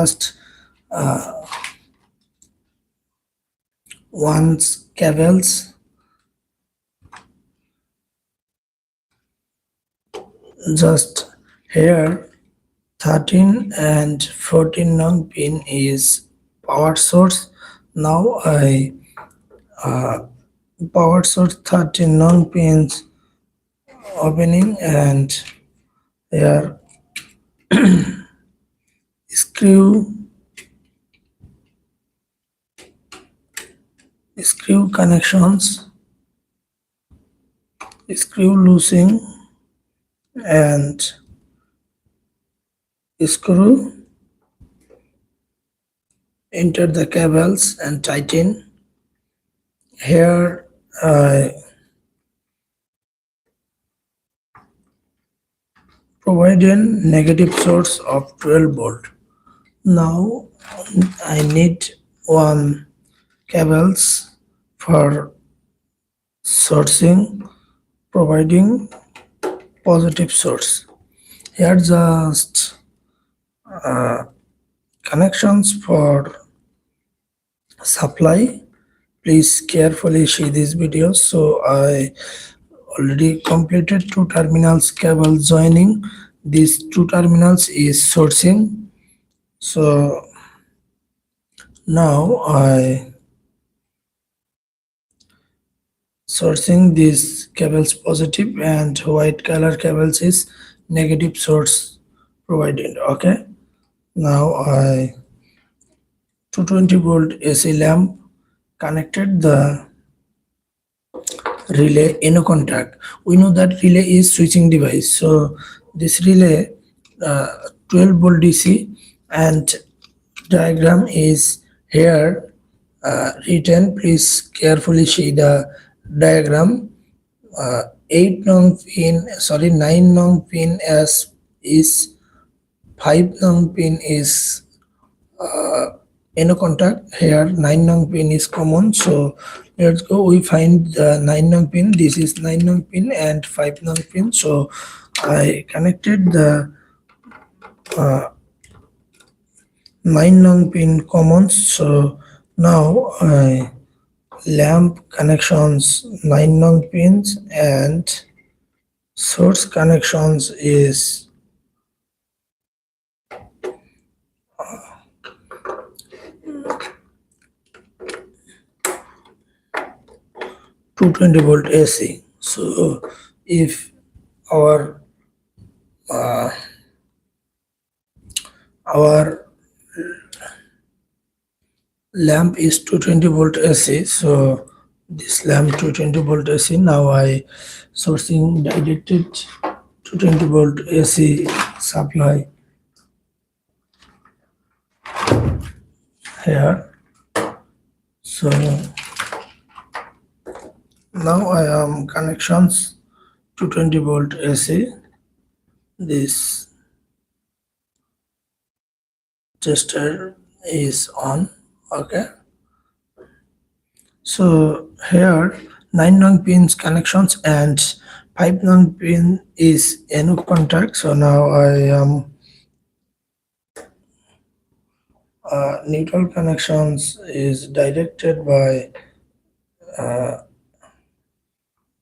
first one's cables, just here 13 and 14 nong pin is power source. Now I power source 13 nong pins opening, and here screw connections, screw loosing, and screw, enter the cables and tighten. Here I provide a negative source of 12 volt. Now I need one cables for sourcing, providing positive source. Here just connections for supply. Please carefully see this video. So I already completed 2 terminals cable joining. These 2 terminals is sourcing. So now I sourcing these cables positive, and white color cables is negative source provided. Okay, now I 220 volt AC lamp connected the relay in a contact. We know that relay is switching device, so this relay 12 volt DC, and diagram is here written. Please carefully see the diagram. 8 nong pin, sorry, 9 nong pin as is, 5 nong pin is in a contact. Here 9 nong pin is common, so let's go. We find the 9 nong pin. This is 9 nong pin and 5 nong pin. So I connected the 9 nong pin common. So now I lamp connections 9 nong pins, and source connections is 220 volt AC. So if our lamp is 220 volt AC, so this lamp 220 volt AC. Now I sourcing directed 220 volt AC supply here. So now I am connections 220 volt AC. This tester is on. Okay, so here 9 nong pins connections and 5 nong pin is in contact. So now I am neutral connections is directed by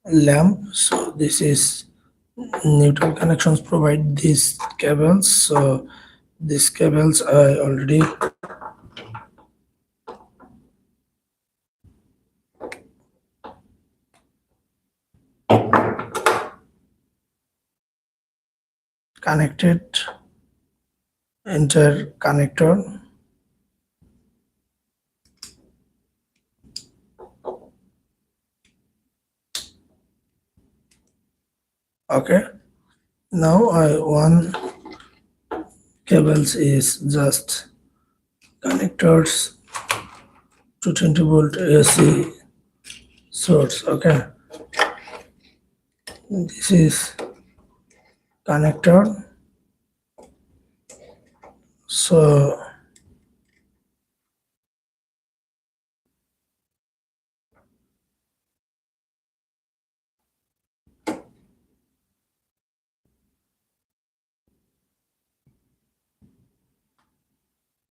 lamp. So this is neutral connections provide these cables. So these cables I already connected, enter connector. Okay, now one cables is just connectors to 20 volt AC source. Okay, this is connector. So